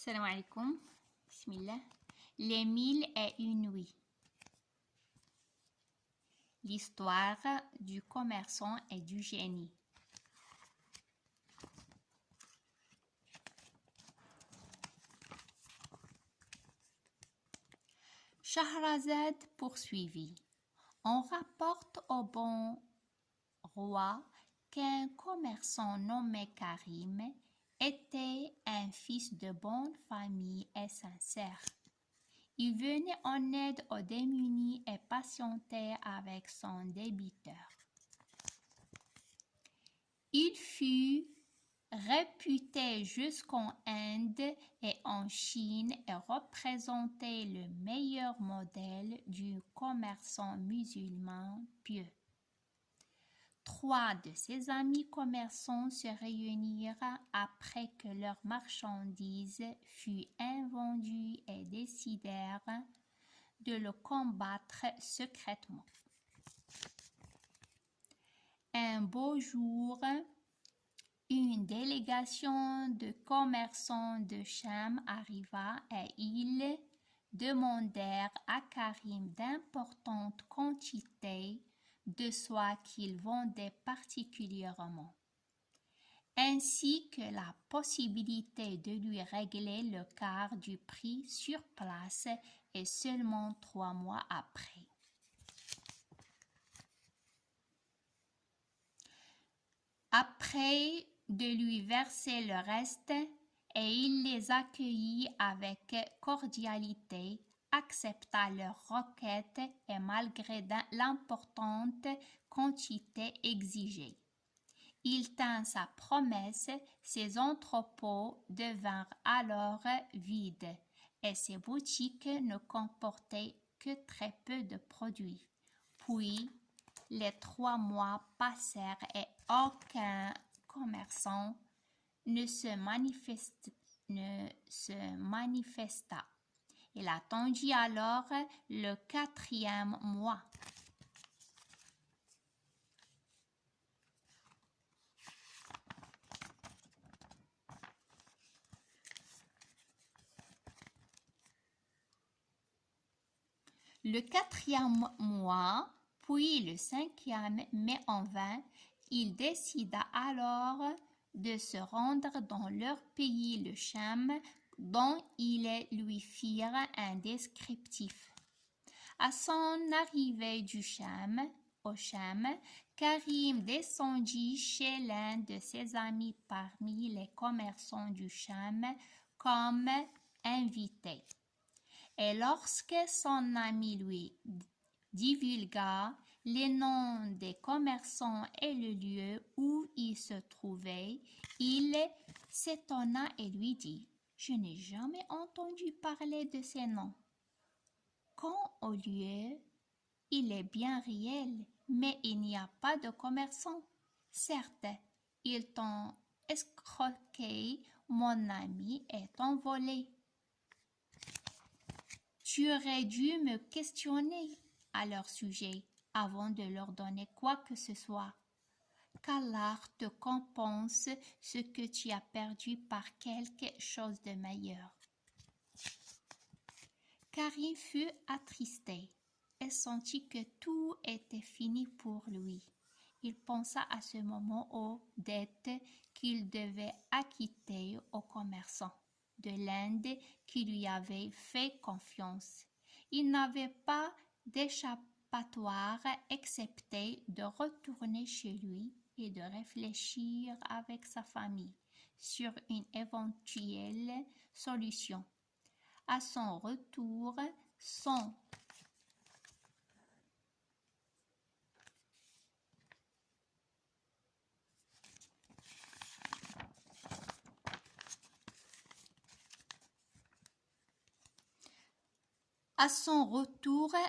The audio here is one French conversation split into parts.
Salam alaikum. Bismillah. Les 1001 nuits. L'histoire du commerçant et du génie. Shahrazad poursuivit. On rapporte au bon roi qu'un commerçant nommé Karim était un fils de bonne famille et sincère. Il venait en aide aux démunis et patientait avec son débiteur. Il fut réputé jusqu'en Inde et en Chine et représentait le meilleur modèle du commerçant musulman pieux. 3 de ses amis commerçants se réunirent après que leur marchandise fut invendue et décidèrent de le combattre secrètement. Un beau jour, une délégation de commerçants de Cham arriva et ils demandèrent à Karim d'importantes quantités de soie qu'il vendait particulièrement, ainsi que la possibilité de lui régler le quart du prix sur place et seulement 3 mois après. Après de lui verser le reste, et il les accueillit avec cordialité, accepta leurs requêtes et malgré l'importante quantité exigée. Il tint sa promesse, ses entrepôts devinrent alors vides et ses boutiques ne comportaient que très peu de produits. Puis, les 3 mois passèrent et aucun commerçant ne se manifesta. Il attendit alors le 4e mois. Le 4e mois, puis le 5e, mais en vain, il décida alors de se rendre dans leur pays, le Cham, dont ils lui firent un descriptif. À son arrivée au Cham, Karim descendit chez l'un de ses amis parmi les commerçants du Cham comme invité. Et lorsque son ami lui divulgua les noms des commerçants et le lieu où ils se trouvaient, il s'étonna et lui dit « Je n'ai jamais entendu parler de ces noms. Quant au lieu, il est bien réel, mais il n'y a pas de commerçants. Certes, ils t'ont escroqué, mon ami, et t'ont volé. Tu aurais dû me questionner à leur sujet avant de leur donner quoi que ce soit. Qu'Allah te compense ce que tu as perdu par quelque chose de meilleur. » Karim fut attristé et sentit que tout était fini pour lui. Il pensa à ce moment aux dettes qu'il devait acquitter aux commerçants de l'Inde qui lui avaient fait confiance. Il n'avait pas d'échappatoire excepté de retourner chez lui et de réfléchir avec sa famille sur une éventuelle solution. À son retour,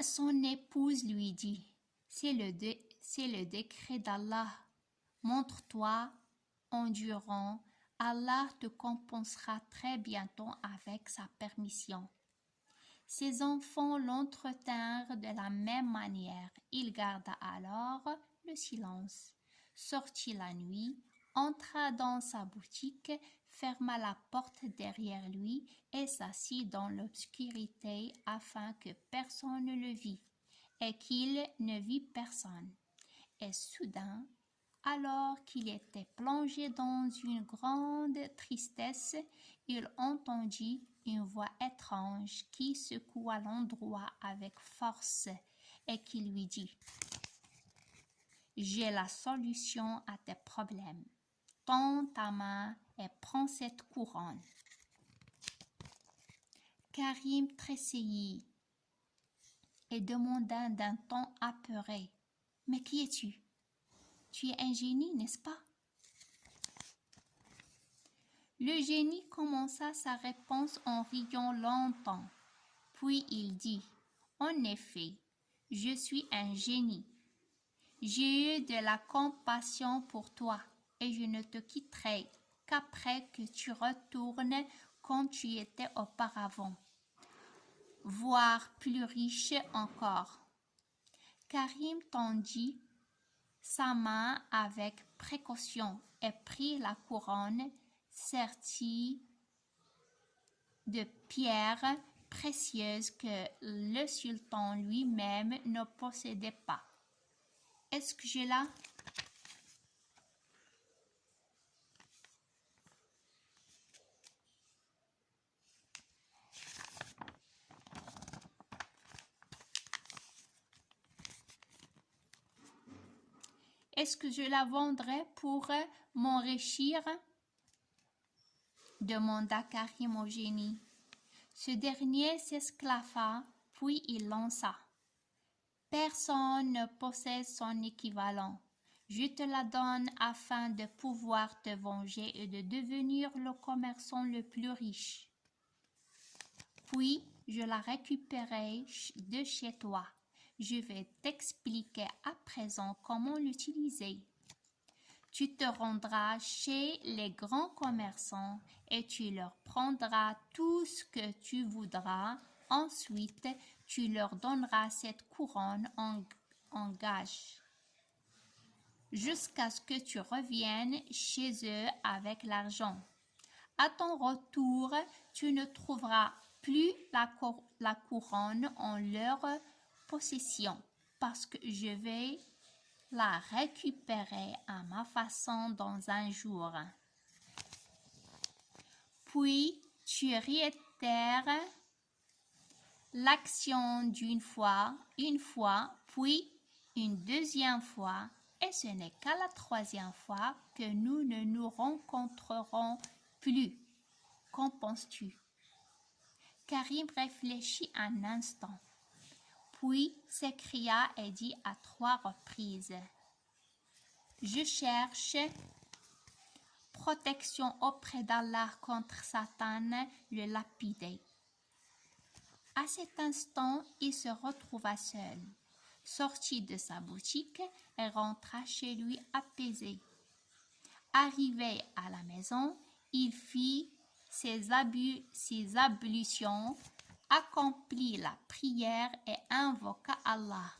son épouse lui dit « C'est le décret d'Allah. Montre-toi endurant. Allah te compensera très bientôt avec sa permission. » Ses enfants l'entretinrent de la même manière. Il garda alors le silence, sortit la nuit, entra dans sa boutique, ferma la porte derrière lui et s'assit dans l'obscurité afin que personne ne le vît et qu'il ne vît personne. Et soudain, alors qu'il était plongé dans une grande tristesse, il entendit une voix étrange qui secoua l'endroit avec force et qui lui dit: « J'ai la solution à tes problèmes. Tends ta main et prends cette couronne. » Karim tressaillit et demanda d'un ton apeuré: « Mais qui es-tu? Tu es un génie, n'est-ce pas? » Le génie commença sa réponse en riant longtemps. Puis il dit: « En effet, je suis un génie. J'ai eu de la compassion pour toi et je ne te quitterai qu'après que tu retournes comme tu étais auparavant, voire plus riche encore. » Karim tendit sa main avec précaution et prit la couronne sertie de pierres précieuses que le sultan lui-même ne possédait pas. Est-ce que j'ai là? Est-ce que je la vendrai pour m'enrichir? Demanda Karim au génie. Ce dernier s'esclaffa, puis il lança: « Personne ne possède son équivalent. Je te la donne afin de pouvoir te venger et de devenir le commerçant le plus riche. Puis je la récupérerai de chez toi. Je vais t'expliquer à présent comment l'utiliser. Tu te rendras chez les grands commerçants et tu leur prendras tout ce que tu voudras. Ensuite, tu leur donneras cette couronne en gage, jusqu'à ce que tu reviennes chez eux avec l'argent. À ton retour, tu ne trouveras plus la couronne en leur possession, parce que je vais la récupérer à ma façon dans un jour. Puis tu réitères l'action une fois, puis une deuxième fois, et ce n'est qu'à la troisième fois que nous ne nous rencontrerons plus. Qu'en penses-tu? » Karim réfléchit un instant, puis s'écria et dit à 3 reprises: « Je cherche protection auprès d'Allah contre Satan le lapidé. » À cet instant, il se retrouva seul, sortit de sa boutique et rentra chez lui apaisé. Arrivé à la maison, il fit ses ablutions, accomplit la prière et invoqua Allah.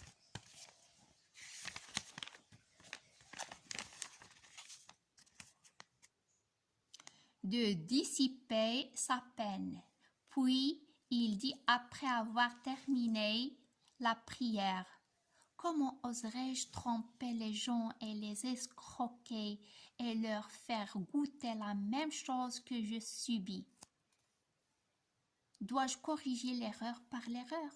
De dissiper sa peine. Puis il dit après avoir terminé la prière: « Comment oserais-je tromper les gens et les escroquer et leur faire goûter la même chose que je subis? Dois-je corriger l'erreur par l'erreur? »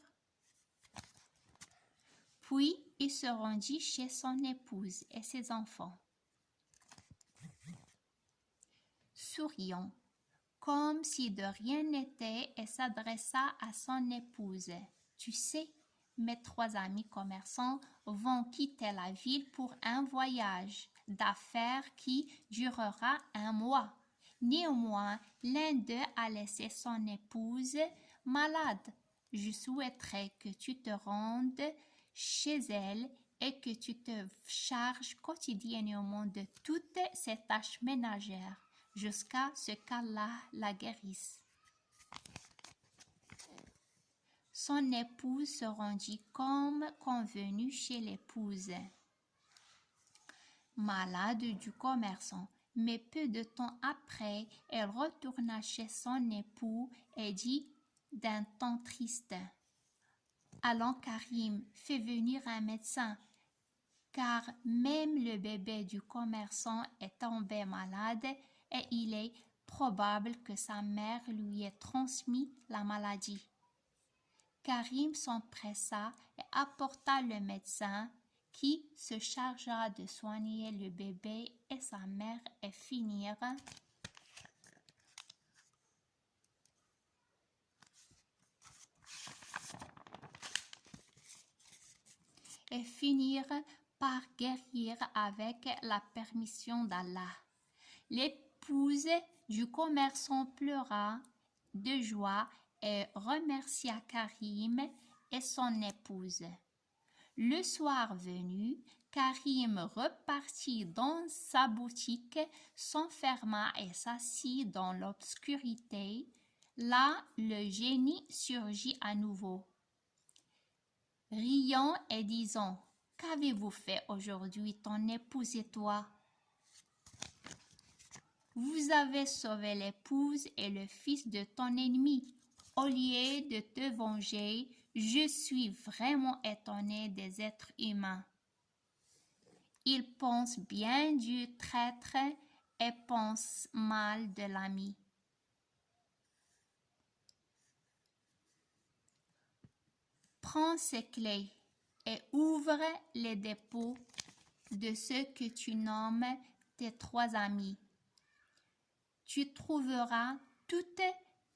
Puis il se rendit chez son épouse et ses enfants. Souriant, comme si de rien n'était, et s'adressa à son épouse: « Tu sais, mes 3 amis commerçants vont quitter la ville pour un voyage d'affaires qui durera 1 mois. Néanmoins, l'un d'eux a laissé son épouse malade. Je souhaiterais que tu te rendes chez elle et que tu te charges quotidiennement de toutes ces tâches ménagères jusqu'à ce qu'Allah la guérisse. » Son épouse se rendit comme convenu chez l'épouse malade du commerçant Mais peu de temps après, elle retourna chez son époux et dit d'un ton triste: Allons, Karim, fais venir un médecin, car même le bébé du commerçant est tombé malade et il est probable que sa mère lui ait transmis la maladie. Karim s'empressa et apporta le médecin qui se chargea de soigner le bébé et sa mère et finirent par guérir avec la permission d'Allah. L'épouse du commerçant pleura de joie et remercia Karim et son épouse. Le soir venu, Karim repartit dans sa boutique, s'enferma et s'assit dans l'obscurité. Là, le génie surgit à nouveau, riant et disant: Qu'avez-vous fait aujourd'hui, ton épouse et toi? Vous avez sauvé l'épouse et le fils de ton ennemi. Au lieu de te venger, je suis vraiment étonné des êtres humains. Ils pensent bien du traître et pensent mal de l'ami. Prends ces clés et ouvre les dépôts de ceux que tu nommes tes 3 amis. Tu trouveras toute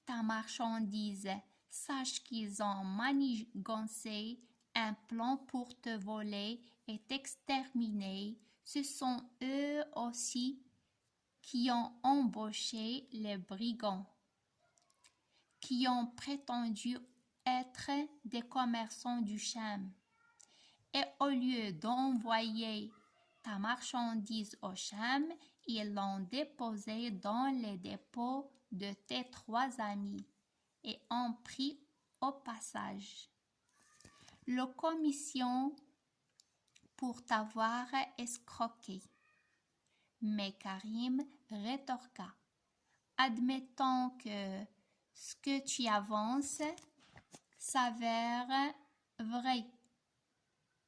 ta marchandise. Sache qu'ils ont manigancé un plan pour te voler et t'exterminer. Ce sont eux aussi qui ont embauché les brigands, qui ont prétendu être des commerçants du Cham. Et au lieu d'envoyer ta marchandise au Cham, ils l'ont déposée dans les dépôts de tes 3 amis et ont pris au passage la commission pour t'avoir escroqué. Mais Karim rétorqua: Admettons que ce que tu avances s'avère vrai.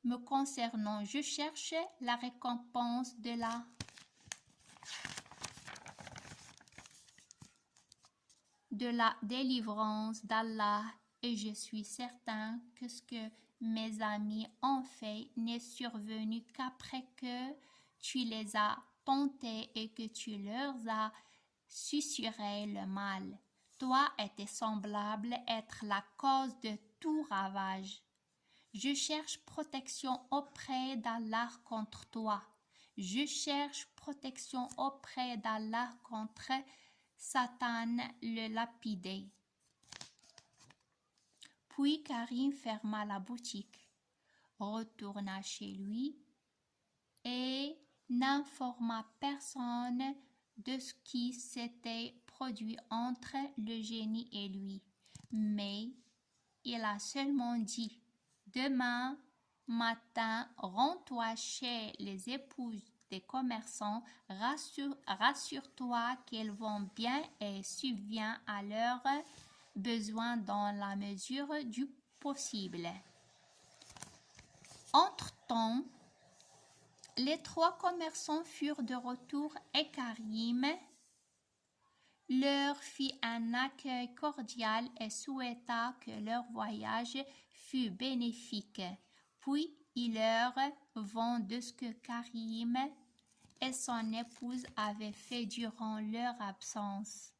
Me concernant, je cherche la récompense de la délivrance d'Allah et je suis certain que ce que mes amis ont fait n'est survenu qu'après que tu les as tentés et que tu leur as susurré le mal. Toi et tes semblables être la cause de tout ravage. Je cherche protection auprès d'Allah contre toi. Je cherche protection auprès d'Allah contre Satan le lapidé. Puis Karim ferma la boutique, retourna chez lui et n'informa personne de ce qui s'était produit entre le génie et lui. Mais il a seulement dit: Demain matin, rends-toi chez les épouses des commerçants, rassure-toi qu'elles vont bien et subviens à leurs besoins dans la mesure du possible. Entre-temps, les 3 commerçants furent de retour et Karim leur fit un accueil cordial et souhaita que leur voyage fût bénéfique. Puis il leur vint de ce que Karim et son épouse avaient fait durant leur absence.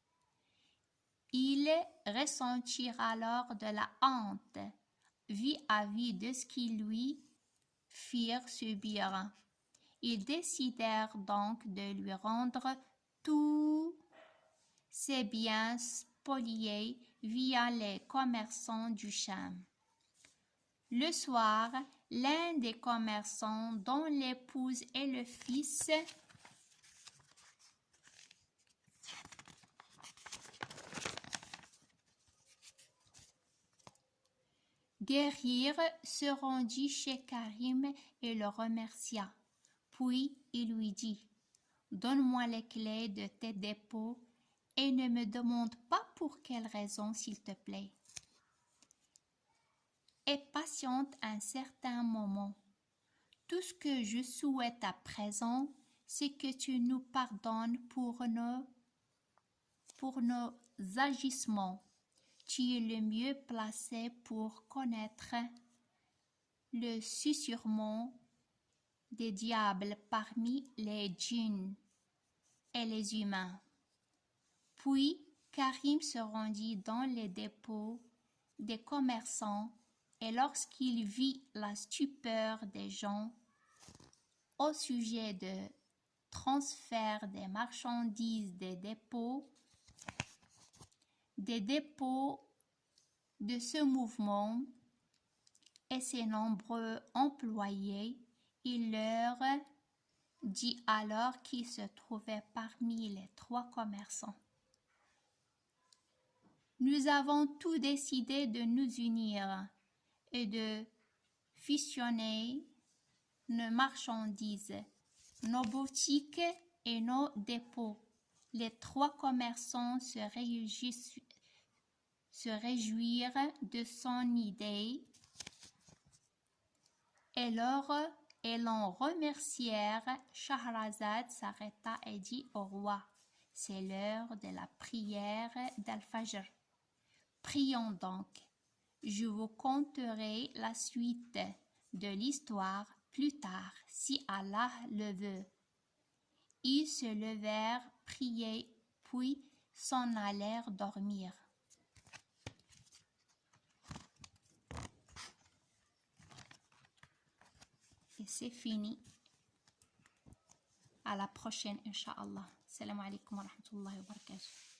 Ils ressentirent alors de la honte vis-à-vis de ce qu'ils lui firent subir. Ils décidèrent donc de lui rendre tous ses biens spoliés via les commerçants du Cham. Le soir, l'un des commerçants dont l'épouse et le fils guérirent se rendit chez Karim et le remercia. Puis il lui dit: Donne-moi les clés de tes dépôts et ne me demande pas pour quelle raison, s'il te plaît. Et patiente un certain moment. Tout ce que je souhaite à présent, c'est que tu nous pardonnes pour nos agissements. Tu es le mieux placé pour connaître le susurrement des diables parmi les djinns et les humains. Puis Karim se rendit dans les dépôts des commerçants et lorsqu'il vit la stupeur des gens au sujet de transfert des marchandises des dépôts de ce mouvement et ses nombreux employés, il leur dit alors qu'il se trouvait parmi les 3 commerçants. Nous avons tous décidé de nous unir et de fusionner nos marchandises, nos boutiques et nos dépôts. Les 3 commerçants se réjouirent de son idée et l'en remercièrent. Shahrazad s'arrêta et dit au roi: c'est l'heure de la prière d'Al-Fajr. Prions donc. Je vous conterai la suite de l'histoire plus tard, si Allah le veut. Ils se levèrent, prièrent, puis s'en allèrent dormir. Et c'est fini. À la prochaine, Inch'Allah. Salam alaikum wa rahmatullahi wa barakatuh.